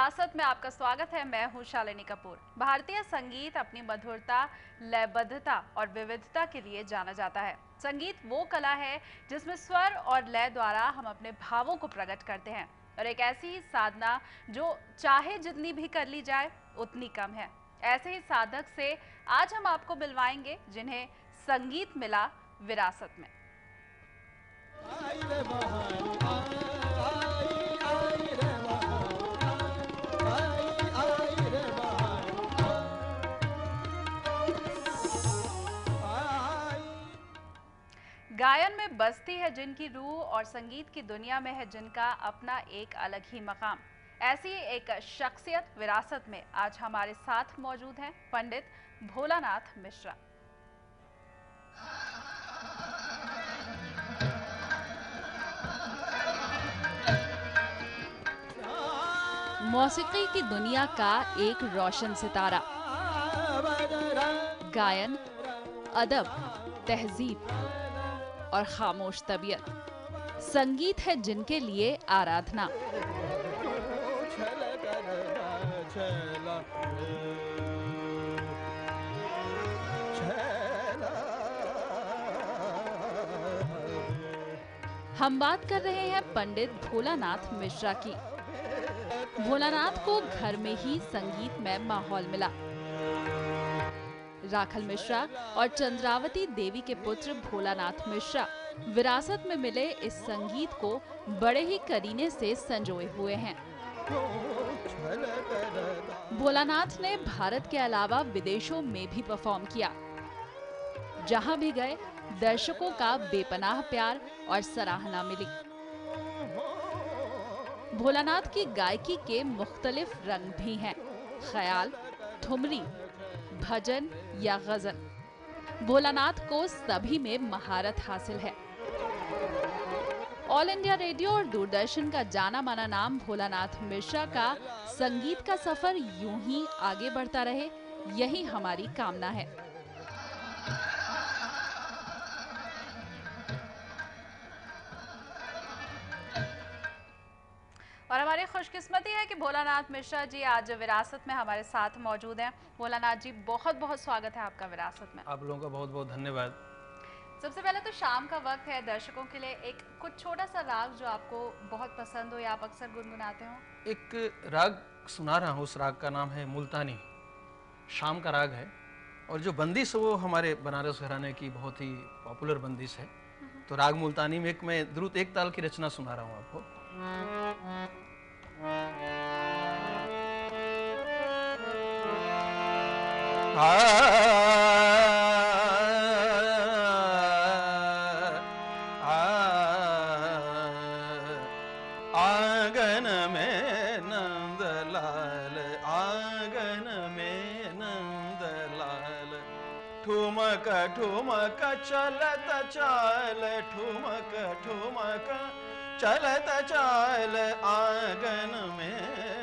विरासत में आपका स्वागत है। मैं हूं शालिनी कपूर। भारतीय संगीत अपनी मधुरता, लयबद्धता और विविधता के लिए जाना जाता है। संगीत वो कला है जिसमें स्वर और लय द्वारा हम अपने भावों को प्रकट करते हैं, और एक ऐसी ही साधना जो चाहे जितनी भी कर ली जाए उतनी कम है। ऐसे ही साधक से आज हम आपको मिलवाएंगे जिन्हें संगीत मिला विरासत में। गायन में बसती है जिनकी रूह और संगीत की दुनिया में है जिनका अपना एक अलग ही मकाम। ऐसी एक शख्सियत विरासत में आज हमारे साथ मौजूद हैं पंडित भोलानाथ मिश्रा। मौसीकी की दुनिया का एक रोशन सितारा, गायन, अदब, तहजीब और खामोश तबीयत, संगीत है जिनके लिए आराधना। हम बात कर रहे हैं पंडित भोलानाथ मिश्रा की। भोलानाथ को घर में ही संगीतमय माहौल मिला। राखल मिश्रा और चंद्रावती देवी के पुत्र भोलानाथ मिश्रा विरासत में मिले इस संगीत को बड़े ही करीने से संजोए हुए हैं। भोलानाथ ने भारत के अलावा विदेशों में भी परफॉर्म किया। जहां भी गए दर्शकों का बेपनाह प्यार और सराहना मिली। भोलानाथ की गायकी के मुख्तलिफ रंग भी हैं, ख्याल, ठुमरी, भजन या गजल। भोलानाथ को सभी में महारत हासिल है। ऑल इंडिया रेडियो और दूरदर्शन का जाना माना नाम भोलानाथ मिश्रा का संगीत का सफर यूं ही आगे बढ़ता रहे, यही हमारी कामना है। और हमारी खुशकिस्मती है कि भोलानाथ मिश्रा जी आज विरासत में हमारे साथ मौजूद हैं। भोलानाथ जी, बहुत बहुत स्वागत है आपका विरासत में। आप लोगों का बहुत बहुत धन्यवाद। सबसे पहले तो शाम का वक्त है, दर्शकों के लिए एक कुछ छोटा सा राग जो आपको बहुत पसंद हो या आप अक्सर गुनगुनाते हो। एक राग सुना रहा हूँ, उस राग का नाम है मुल्तानी। शाम का राग है और जो बंदिश है वो हमारे बनारस घराने की बहुत ही पॉपुलर बंदिश है। तो राग मुल्तानी में मैं द्रुत एक ताल की रचना सुना रहा हूँ आपको। आंगन में नंदलाल, आंगन में नंदलाल, ठुमक ठुमक चलत चाल, ठुमक ठुमक चलत चाल, आंगन में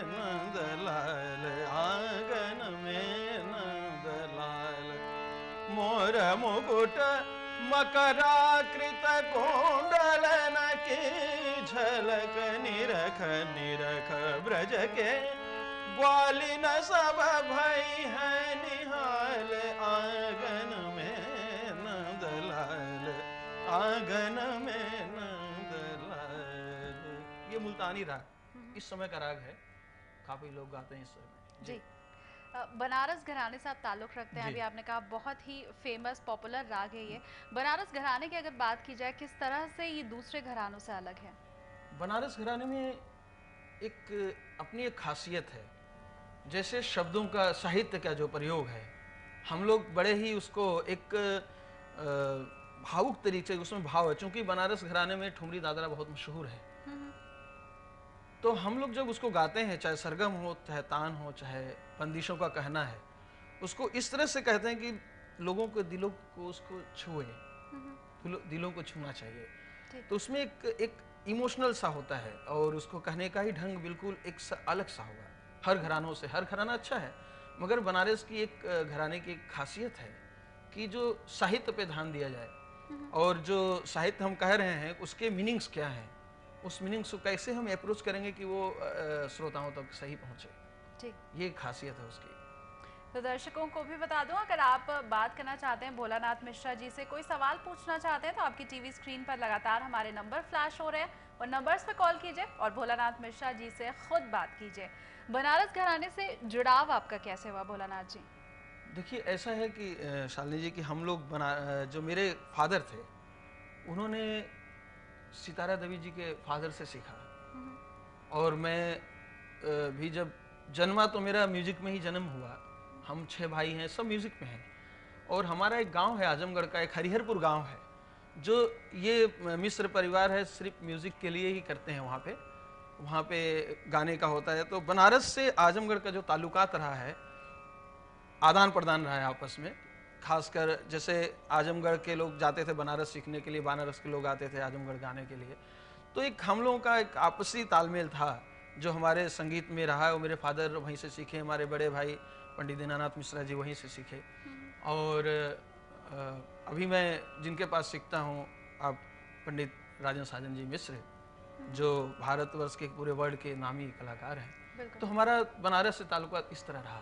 नंदलाल, आंगन में नंदलाल, मोर मुकुट मकराकृत कुंडलन की झलक, निरख निरख ब्रज के ग्वालिन सब भई है निहाल, आंगन में नंदलाल, आंगन में नंदलाल। ये मुल्तानी राग इस समय का राग है, काफी लोग गाते हैं इस समय जी। बनारस घराने से आप ताल्लुक़ रखते हैं। अभी आपने कहा बहुत ही फेमस पॉपुलर राग है ये। बनारस घराने की अगर बात की जाए, किस तरह से ये दूसरे घरानों से अलग है? बनारस घराने में एक अपनी एक खासियत है। जैसे शब्दों का, साहित्य का जो प्रयोग है, हम लोग बड़े ही उसको एक भावुक तरीके से उसमें भाव है। चूंकि बनारस घराने में ठुमरी दादरा बहुत मशहूर है, तो हम लोग जब उसको गाते हैं, चाहे सरगम हो, चाहे तान हो, चाहे बंदिशों का कहना है, उसको इस तरह से कहते हैं कि लोगों के दिलों को उसको छुए, दिलों को छूना चाहिए। तो उसमें एक इमोशनल सा होता है और उसको कहने का ही ढंग बिल्कुल एक अलग सा होगा। हर घरानों से, हर घराना अच्छा है, मगर बनारस की एक घराने की एक खासियत है कि जो साहित्य पे ध्यान दिया जाए और जो साहित्य हम कह रहे हैं उसके मीनिंग्स क्या हैं, उस मीनिंग्स को कैसे हम अप्रोच करेंगे कि वो श्रोताओं तक सही पहुंचे, जी। ये खासियत है उसकी। तो दर्शकों को भी बता दूं, अगर आप बात करना चाहते हैं भोलानाथ मिश्रा जी से, कोई सवाल पूछना चाहते हैं, तो आपकी टीवी स्क्रीन पर लगातार हमारे नंबर फ्लैश हो रहे हैं और नंबर्स पे कॉल कीजिए और भोलानाथ मिश्रा जी से खुद बात कीजिए। बनारस घराने से जुड़ाव आपका कैसे हुआ भोलानाथ जी? देखिए ऐसा है कि शालिनी जी कि हम लोग जो मेरे फादर थे, उन्होंने सितारा देवी जी के फादर से सीखा। और मैं भी जब जन्मा तो मेरा म्यूजिक में ही जन्म हुआ। हम 6 भाई हैं, सब म्यूजिक में हैं। और हमारा एक गांव है आजमगढ़ का, एक हरिहरपुर गांव है, जो ये मिस्र परिवार है, सिर्फ म्यूजिक के लिए ही करते हैं। वहाँ पे गाने का होता है। तो बनारस से आजमगढ़ का जो ताल्लुकात रहा है, आदान प्रदान रहा है आपस में। खासकर जैसे आजमगढ़ के लोग जाते थे बनारस सीखने के लिए, बनारस के लोग आते थे आजमगढ़ गाने के लिए। तो एक हम लोगों का एक आपसी तालमेल था जो हमारे संगीत में रहा है। वो मेरे फादर वहीं से सीखे, हमारे बड़े भाई पंडित दीनानाथ मिश्रा जी वहीं से सीखे। और अभी मैं जिनके पास सीखता हूँ, आप पंडित राजन साजन जी मिश्र, जो भारतवर्ष के पूरे वर्ल्ड के नामी कलाकार हैं। तो हमारा बनारस से ताल्लुका इस तरह रहा।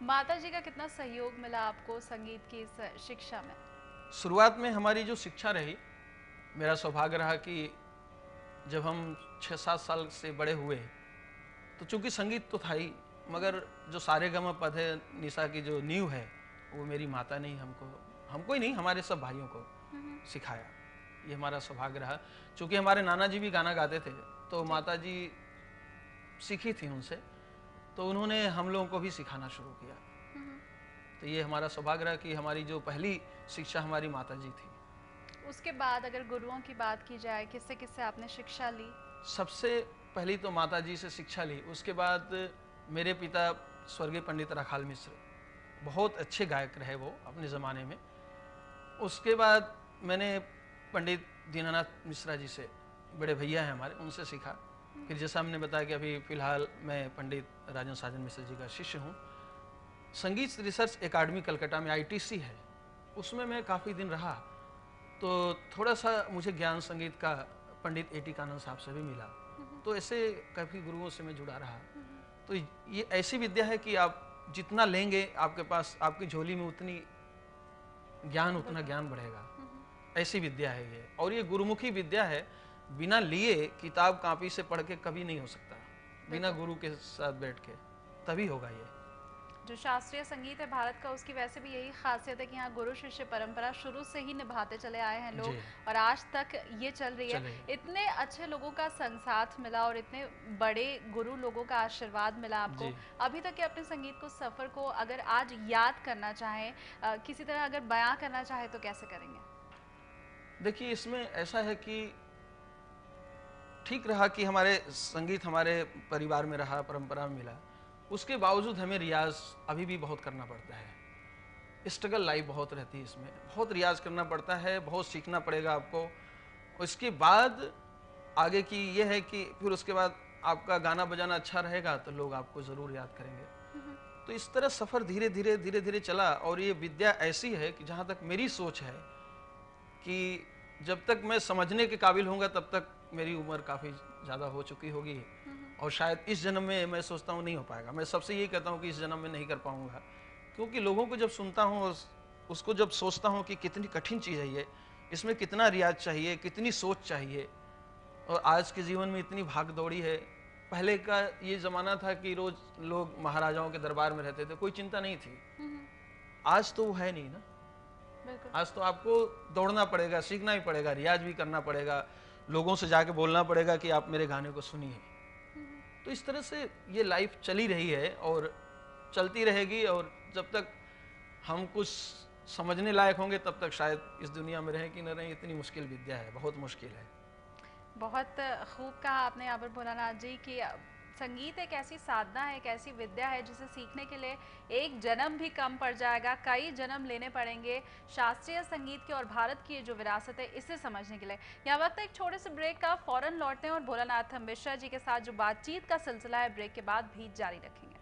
माता जी का कितना सहयोग मिला आपको संगीत की इस शिक्षा में? शुरुआत में हमारी जो शिक्षा रही, मेरा सौभाग्य रहा कि जब हम 6-7 साल से बड़े हुए, तो चूंकि संगीत तो था ही, मगर जो सारेगम पद है, निशा की जो नींव है, वो मेरी माता ने हमको ही नहीं, हमारे सब भाइयों को सिखाया। ये हमारा सौभाग्य रहा। चूंकि हमारे नाना जी भी गाना गाते थे, तो माता जी सीखी थी उनसे, तो उन्होंने हम लोगों को भी सिखाना शुरू किया। तो ये हमारा सौभाग्य रहा कि हमारी जो पहली शिक्षा हमारी माता जी थी। उसके बाद अगर गुरुओं की बात की जाए, किससे किससे आपने शिक्षा ली? सबसे पहली तो माता जी से शिक्षा ली। उसके बाद मेरे पिता स्वर्गीय पंडित राखाल मिश्र, बहुत अच्छे गायक रहे वो अपने ज़माने में। उसके बाद मैंने पंडित दीनानाथ मिश्रा जी से, बड़े भैया हैं हमारे, उनसे सीखा। फिर जैसा हमने बताया कि अभी फ़िलहाल मैं पंडित राजन साजन मिश्र जी का शिष्य हूँ। संगीत रिसर्च एकेडमी कलकत्ता में ITC है, उसमें मैं काफ़ी दिन रहा। तो थोड़ा सा मुझे ज्ञान संगीत का पंडित A.T. कानन साहब से भी मिला। तो ऐसे काफ़ी गुरुओं से मैं जुड़ा रहा। तो ये ऐसी विद्या है कि आप जितना लेंगे, आपके पास, आपकी झोली में उतना ज्ञान बढ़ेगा। ऐसी विद्या है ये। और ये गुरुमुखी विद्या है, बिना लिए किताब कापी से पढ़ के कभी नहीं हो सकता, बिना गुरु के साथ बैठ के तभी होगा ये। जो शास्त्रीय संगीत है भारत का, उसकी वैसे भी यही खासियत है कि यहाँ गुरु शिष्य परंपरा शुरू से ही निभाते चले आए हैं लोग, और आज तक ये चल रही है। इतने अच्छे लोगों का संसाथ मिला और इतने बड़े गुरु लोगों का आशीर्वाद मिला आपको। अभी तक के अपने संगीत को, सफर को अगर आज याद करना चाहें, किसी तरह अगर बयां करना चाहे, तो कैसे करेंगे? देखिए, इसमें ऐसा है कि ठीक रहा कि हमारे संगीत हमारे परिवार में रहा, परंपरा में मिला, उसके बावजूद हमें रियाज अभी भी बहुत करना पड़ता है। स्ट्रगल लाइफ बहुत रहती है, इसमें बहुत रियाज करना पड़ता है, बहुत सीखना पड़ेगा आपको। उसके बाद आगे की ये है कि फिर उसके बाद आपका गाना बजाना अच्छा रहेगा तो लोग आपको ज़रूर याद करेंगे। तो इस तरह सफ़र धीरे धीरे चला। और ये विद्या ऐसी है कि जहाँ तक मेरी सोच है कि जब तक मैं समझने के काबिल होऊंगा, तब तक मेरी उम्र काफ़ी ज़्यादा हो चुकी होगी। और शायद इस जन्म में मैं सोचता हूँ नहीं हो पाएगा। मैं सबसे यही कहता हूँ कि इस जन्म में नहीं कर पाऊँगा, क्योंकि लोगों को जब सुनता हूँ और उसको जब सोचता हूँ कि कितनी कठिन चीज़ है ये, इसमें कितना रियाज चाहिए, कितनी सोच चाहिए। और आज के जीवन में इतनी भाग दौड़ी है। पहले का ये ज़माना था कि रोज़ लोग महाराजाओं के दरबार में रहते थे, कोई चिंता नहीं थी। आज तो वो है नहीं ना। आज तो आपको दौड़ना पड़ेगा, सीखना ही पड़ेगा, रियाज भी करना पड़ेगा, लोगों से जाके बोलना पड़ेगा कि आप मेरे गाने को सुनिए। तो इस तरह से ये लाइफ चली रही है और चलती रहेगी। और जब तक हम कुछ समझने लायक होंगे, तब तक शायद इस दुनिया में रहें कि न रहें, इतनी मुश्किल विद्या है, बहुत मुश्किल है। बहुत खूब कहा आपने यहाँ पर भोलानाथ जी कि संगीत एक ऐसी साधना है, एक ऐसी विद्या है जिसे सीखने के लिए एक जन्म भी कम पड़ जाएगा, कई जन्म लेने पड़ेंगे शास्त्रीय संगीत के और भारत की जो विरासत है इसे समझने के लिए। यहाँ वक्त एक छोटे से ब्रेक का, फौरन लौटते हैं और भोलानाथ मिश्रा जी के साथ जो बातचीत का सिलसिला है ब्रेक के बाद भी जारी रखेंगे।